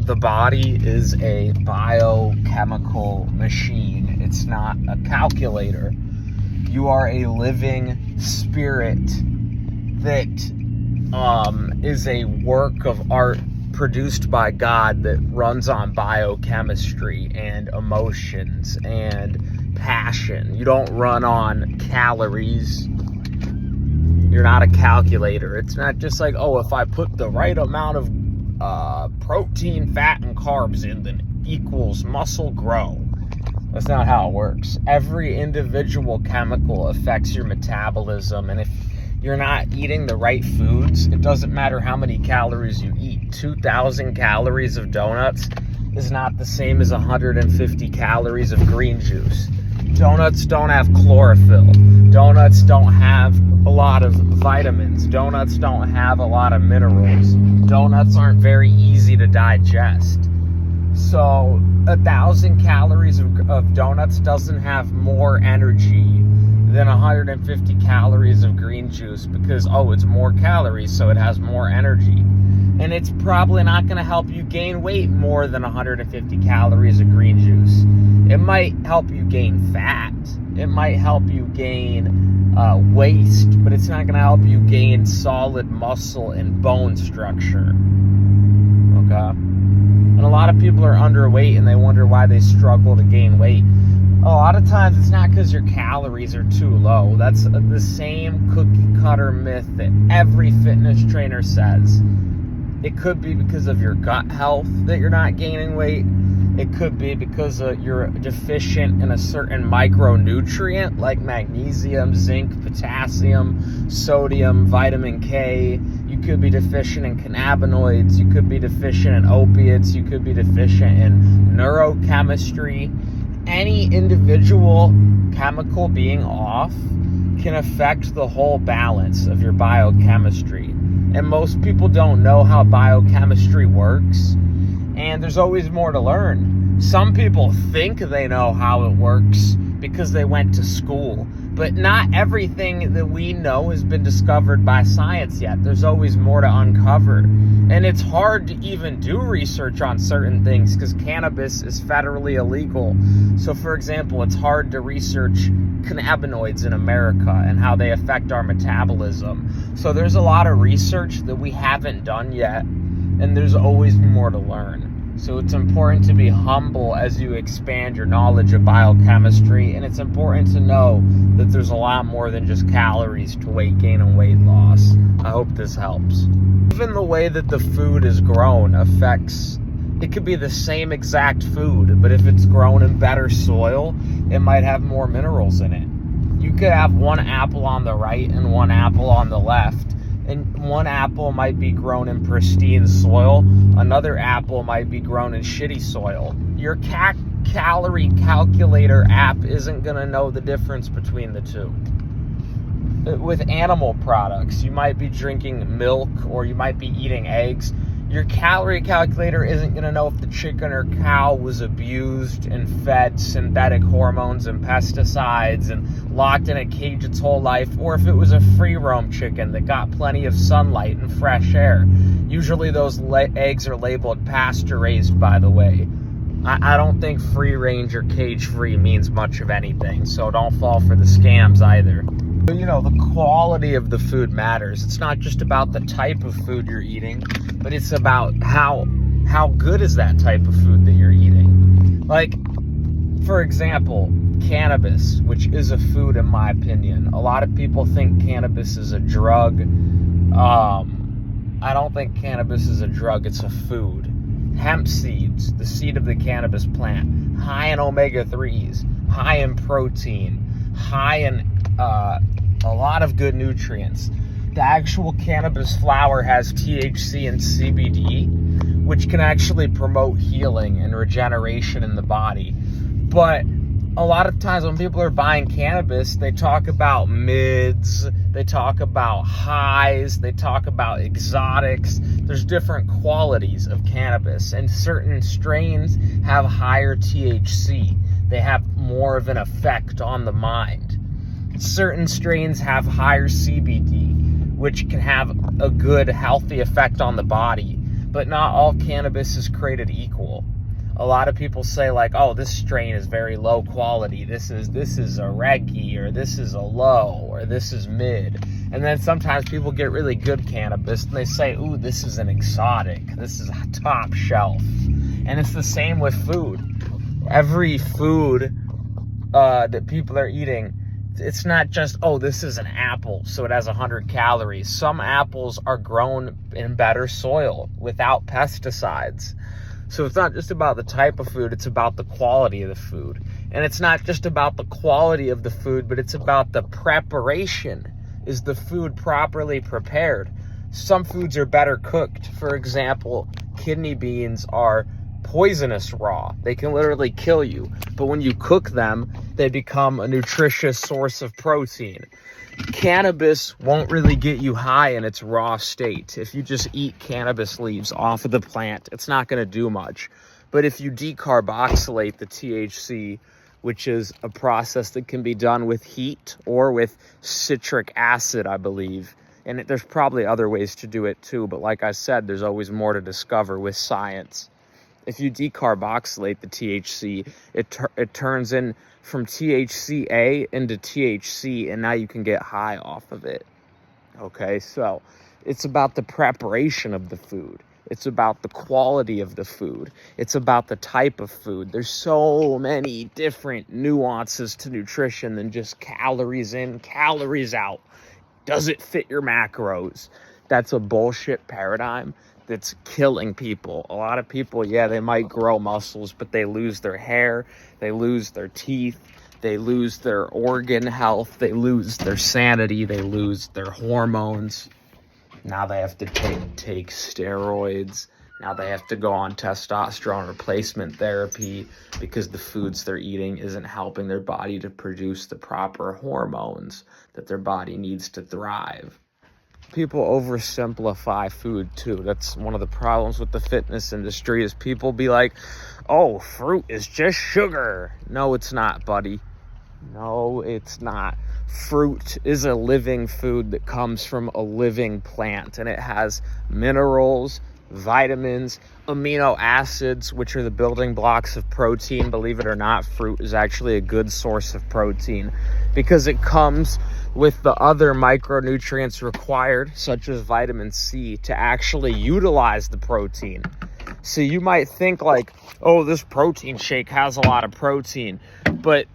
the body is a biochemical machine. It's not a calculator. You are a living spirit that is a work of art produced by God that runs on biochemistry and emotions and passion. You don't run on calories. You're not a calculator. It's not just like, oh, if I put the right amount of protein, fat, and carbs in, then equals muscle grow. That's not how it works. Every individual chemical affects your metabolism, and if you're not eating the right foods, it doesn't matter how many calories you eat. 2,000 calories of donuts is not the same as 150 calories of green juice. Donuts don't have chlorophyll. Donuts don't have a lot of vitamins. Donuts don't have a lot of minerals. Donuts aren't very easy to digest. So 1,000 calories of donuts doesn't have more energy than 150 calories of green juice because, oh, it's more calories, so it has more energy. And it's probably not going to help you gain weight more than 150 calories of green juice. It might help you gain fat. It might help you gain waste, but it's not going to help you gain solid muscle and bone structure. Okay? And a lot of people are underweight and they wonder why they struggle to gain weight. A lot of times it's not because your calories are too low. That's the same cookie cutter myth that every fitness trainer says. It could be because of your gut health that you're not gaining weight. It could be because you're deficient in a certain micronutrient like magnesium, zinc, potassium, sodium, vitamin K. You could be deficient in cannabinoids. You could be deficient in opiates. You could be deficient in neurochemistry. Any individual chemical being off can affect the whole balance of your biochemistry. And most people don't know how biochemistry works. And there's always more to learn. Some people think they know how it works because they went to school. But not everything that we know has been discovered by science yet. There's always more to uncover. And it's hard to even do research on certain things because cannabis is federally illegal. So, for example, it's hard to research cannabinoids in America and how they affect our metabolism. So there's a lot of research that we haven't done yet, and there's always more to learn. So it's important to be humble as you expand your knowledge of biochemistry, and it's important to know that there's a lot more than just calories to weight gain and weight loss. I hope this helps. Even the way that the food is grown affects, it could be the same exact food, but if it's grown in better soil, it might have more minerals in it. You could have one apple on the right and one apple on the left. And one apple might be grown in pristine soil. Another apple might be grown in shitty soil. Your calorie calculator app isn't going to know the difference between the two. With animal products, you might be drinking milk or you might be eating eggs. Your calorie calculator isn't going to know if the chicken or cow was abused and fed synthetic hormones and pesticides and locked in a cage its whole life, or if it was a free-roam chicken that got plenty of sunlight and fresh air. Usually those eggs are labeled pasture-raised, by the way. I don't think free-range or cage-free means much of anything, so don't fall for the scams either. But, you know, the quality of the food matters. It's not just about the type of food you're eating, but it's about how good is that type of food that you're eating. Like, for example, cannabis, which is a food in my opinion. A lot of people think cannabis is a drug. I don't think cannabis is a drug, it's a food. Hemp seeds, the seed of the cannabis plant, high in omega-3s, high in protein, high in a lot of good nutrients. The actual cannabis flower has THC and CBD, which can actually promote healing and regeneration in the body. But a lot of times when people are buying cannabis, they talk about mids, they talk about highs, they talk about exotics. There's different qualities of cannabis, and certain strains have higher THC. They have more of an effect on the mind. Certain strains have higher CBD, which can have a good, healthy effect on the body. but not all cannabis is created equal. A lot of people say like, oh, this strain is very low quality. This is a reggie, or this is a low, or this is mid. And then sometimes people get really good cannabis and they say, ooh, this is an exotic. This is a top shelf. And it's the same with food. Every food that people are eating, it's not just, oh, this is an apple, so it has 100 calories. Some apples are grown in better soil without pesticides. So it's not just about the type of food, it's about the quality of the food. And it's not just about the quality of the food, but it's about the preparation. Is the food properly prepared? Some foods are better cooked. For example, kidney beans are poisonous raw. They can literally kill you. But when you cook them, they become a nutritious source of protein. Cannabis won't really get you high in its raw state. If you just eat cannabis leaves off of the plant, it's not going to do much. But if you decarboxylate the THC, which is a process that can be done with heat or with citric acid, I believe, and there's probably other ways to do it too, but like I said, there's always more to discover with science. If you decarboxylate the THC, it turns in from THCA into THC, and now you can get high off of it. Okay, so it's about the preparation of the food. It's about the quality of the food. It's about the type of food. There's so many different nuances to nutrition than just calories in, calories out. Does it fit your macros? That's a bullshit paradigm that's killing people. A lot of people, yeah, they might grow muscles, but they lose their hair, they lose their teeth, they lose their organ health, they lose their sanity, they lose their hormones. Now they have to take steroids. Now they have to go on testosterone replacement therapy because the foods they're eating isn't helping their body to produce the proper hormones that their body needs to thrive. People oversimplify food too. That's one of the problems with the fitness industry, is people be like, oh, fruit is just sugar. No, it's not, buddy. No, it's not. Fruit is a living food that comes from a living plant, and it has minerals, vitamins, amino acids, which are the building blocks of protein. Believe it or not, fruit is actually a good source of protein because it comes with the other micronutrients required, such as vitamin C, to actually utilize the protein. So you might think like, oh, this protein shake has a lot of protein, but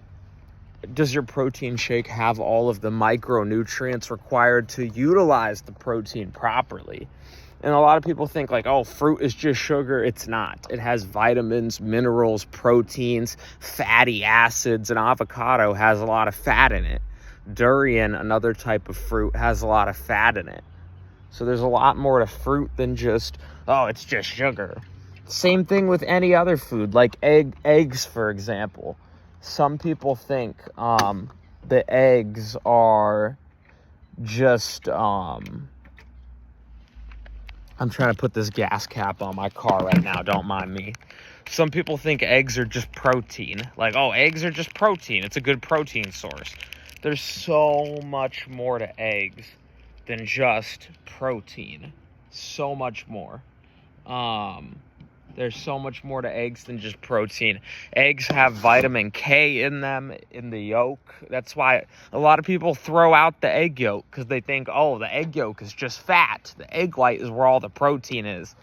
does your protein shake have all of the micronutrients required to utilize the protein properly? And a lot of people think like, oh, fruit is just sugar. It's not. It has vitamins, minerals, proteins, fatty acids, and avocado has a lot of fat in it. Durian, another type of fruit, has a lot of fat in it. So there's a lot more to fruit than just, oh, it's just sugar. Same thing with any other food, like eggs, for example. Some people think the eggs are just, I'm trying to put this gas cap on my car right now, don't mind me. Some people think eggs are just protein. Like, oh, eggs are just protein. It's a good protein source. There's so much more to eggs than just protein. So much more. There's so much more to eggs than just protein. Eggs have vitamin K in them, in the yolk. That's why a lot of people throw out the egg yolk, because they think, oh, the egg yolk is just fat. The egg white is where all the protein is.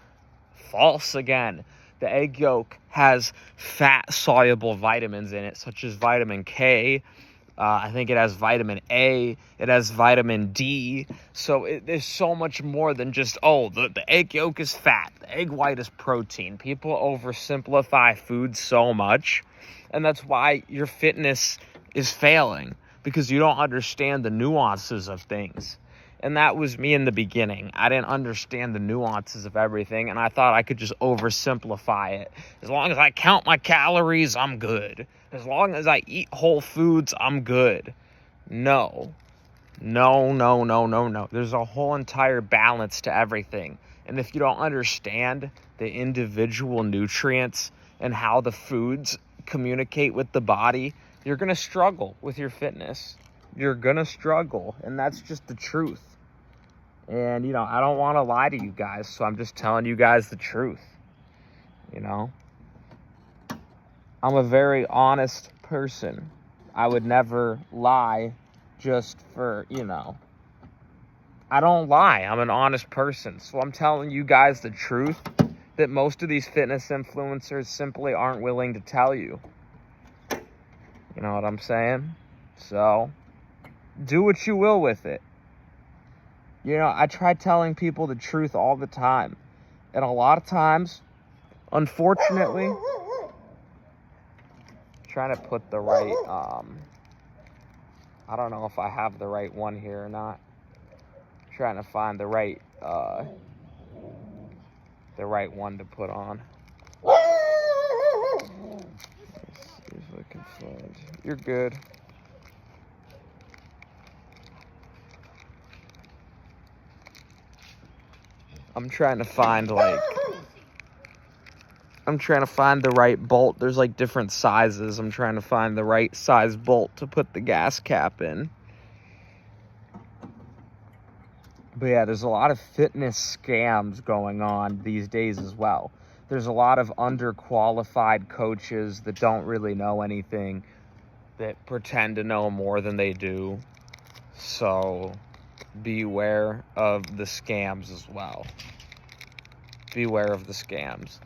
False again. The egg yolk has fat-soluble vitamins in it, such as vitamin K. I think it has vitamin A. It has vitamin D. So there's so much more than just, oh, the egg yolk is fat. The egg white is protein. People oversimplify food so much. And that's why your fitness is failing, because you don't understand the nuances of things. And that was me in the beginning. I didn't understand the nuances of everything, and I thought I could just oversimplify it. As long as I count my calories, I'm good. As long as I eat whole foods, I'm good. No. There's a whole entire balance to everything. And if you don't understand the individual nutrients and how the foods communicate with the body, you're going to struggle with your fitness. You're going to struggle, and that's just the truth. And, you know, I don't want to lie to you guys, so I'm just telling you guys the truth, you know? I'm a very honest person. I would never lie just for, you know, I don't lie. I'm an honest person. So I'm telling you guys the truth that most of these fitness influencers simply aren't willing to tell you. You know what I'm saying? So do what you will with it. You know, I try telling people the truth all the time. And a lot of times, unfortunately, trying to put the right, I don't know if I have the right one here or not. Trying to find the right one to put on. Let's see if I can find. You're good. I'm trying to find the right bolt. There's like different sizes. I'm trying to find the right size bolt to put the gas cap in. But yeah, there's a lot of fitness scams going on these days as well. There's a lot of underqualified coaches that don't really know anything, that pretend to know more than they do. So beware of the scams as well. Beware of the scams.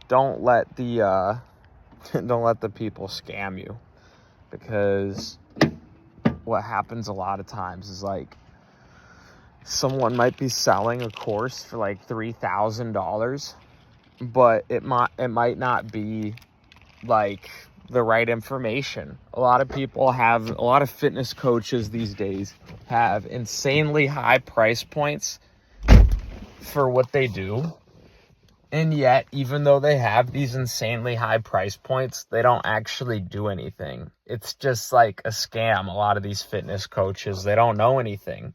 Don't let the people scam you, because what happens a lot of times is like someone might be selling a course for like $3,000, but it might not be like the right information. A lot of fitness coaches these days have insanely high price points for what they do. And yet, even though they have these insanely high price points, they don't actually do anything. It's just like a scam. A lot of these fitness coaches, they don't know anything.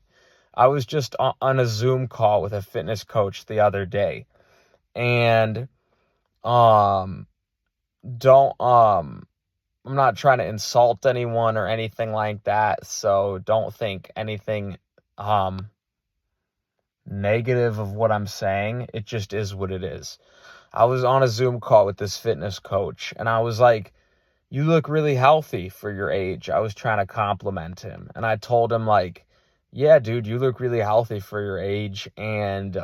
I was just on a Zoom call with a fitness coach the other day, and I'm not trying to insult anyone or anything like that, so don't think anything negative of what I'm saying. It just is what it is. I was on a Zoom call with this fitness coach, and I was like, "You look really healthy for your age." I was trying to compliment him, and I told him like, "Yeah, dude, you look really healthy for your age, and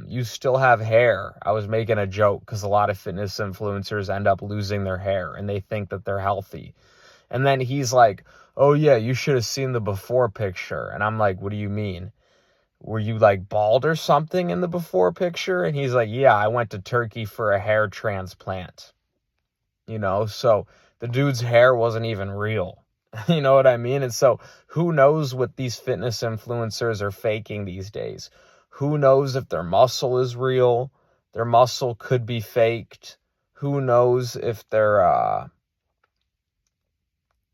you still have hair." I was making a joke because a lot of fitness influencers end up losing their hair, and they think that they're healthy. And then he's like, "Oh yeah, you should have seen the before picture." And I'm like, "What do you mean? Were you like bald or something in the before picture?" And he's like, "Yeah, I went to Turkey for a hair transplant." You know, so the dude's hair wasn't even real. You know what I mean? And so who knows what these fitness influencers are faking these days? Who knows if their muscle is real? Their muscle could be faked. Who knows if their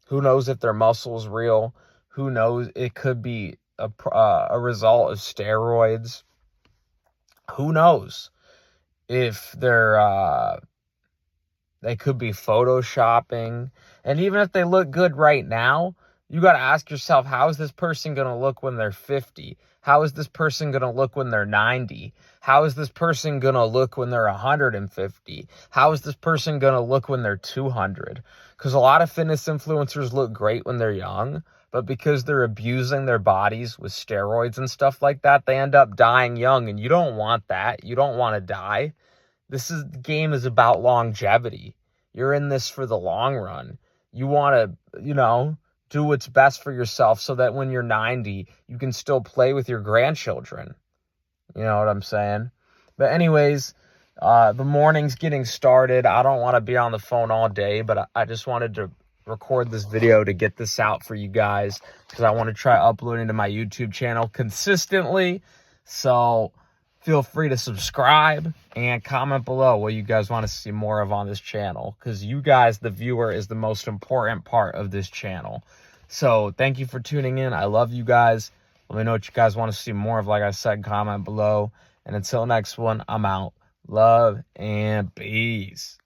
muscle's real? Who knows? It could be a result of steroids. Who knows if they could be photoshopping. And even if they look good right now, you got to ask yourself, how is this person going to look when they're 50? How is this person going to look when they're 90? How is this person going to look when they're 150? How is this person going to look when they're 200? Because a lot of fitness influencers look great when they're young, but because they're abusing their bodies with steroids and stuff like that, they end up dying young, and you don't want that. You don't want to die. The game is about longevity. You're in this for the long run. You want to, do what's best for yourself so that when you're 90, you can still play with your grandchildren. You know what I'm saying? But anyways, the morning's getting started. I don't want to be on the phone all day, but I just wanted to record this video to get this out for you guys, because I want to try uploading to my YouTube channel consistently. So feel free to subscribe and comment below what you guys want to see more of on this channel, because you guys, the viewer, is the most important part of this channel. So thank you for tuning in. I love you guys. Let me know what you guys want to see more of. Like I said, comment below. And until next one, I'm out. Love and peace.